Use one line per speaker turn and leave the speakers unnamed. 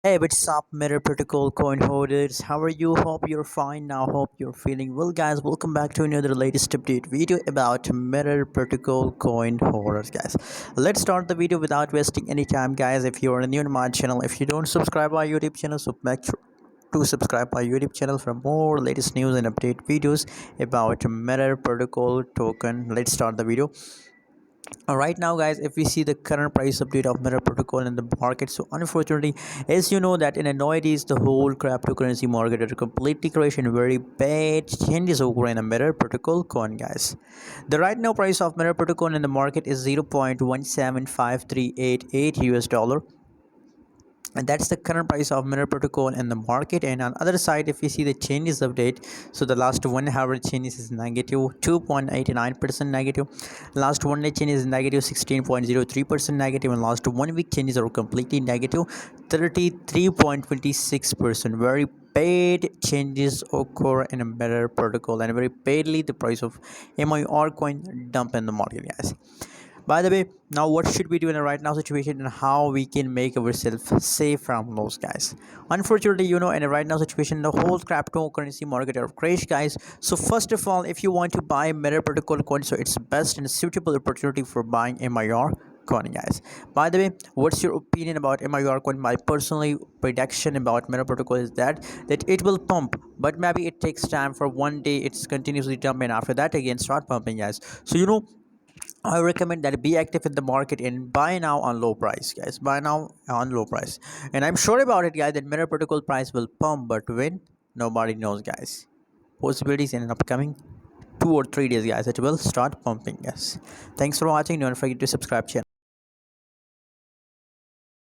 Hey, what's up, Mirror Protocol coin holders? How are you? Hope you're fine now. Hope you're feeling well, guys. Welcome back to another latest update video about Mirror Protocol coin holders, guys. Let's start the video without wasting any time, guys. If you are new to my channel, if you don't subscribe our YouTube channel, so make sure to subscribe our YouTube channel for more latest news and update videos about Mirror Protocol token. Let's start the video. Right now, guys, if we see the current price update of mirror protocol in the market, so unfortunately, as you know that in a nowadays the whole cryptocurrency market is completely crashing, very bad changes over in the mirror protocol coin, guys. The right now price of mirror protocol in the market is 0.175388 US dollar, and that's the current price of mirror protocol in the market. And on the other side, if we see the changes update, so the last 1 hour changes is negative 2.89% negative, last 1 day change is negative 16.03% negative, and last 1 week changes are completely negative 33.26%. Very bad changes occur in a mirror protocol, and very badly the price of MIR coin dump in the market, guys. By the way, now what should we do in a right now situation and how we can make ourselves safe from those, guys? Unfortunately, in a right now situation, the whole cryptocurrency market are crash, guys. So first of all, if you want to buy Mirror Protocol coin, so it's best and suitable opportunity for buying MIR coin, guys. By the way, what's your opinion about MIR coin? My personally prediction about Mirror Protocol is that it will pump, but maybe it takes time. For 1 day it's continuously dumping, after that again start pumping, guys. So I recommend that be active in the market and buy now on low price, guys. Buy now on low price. And I'm sure about it, guys, that Mirror Protocol price will pump, but when? Nobody knows, guys. Possibilities in an upcoming 2 or 3 days, guys, it will start pumping, guys. Thanks for watching. Don't forget to subscribe channel.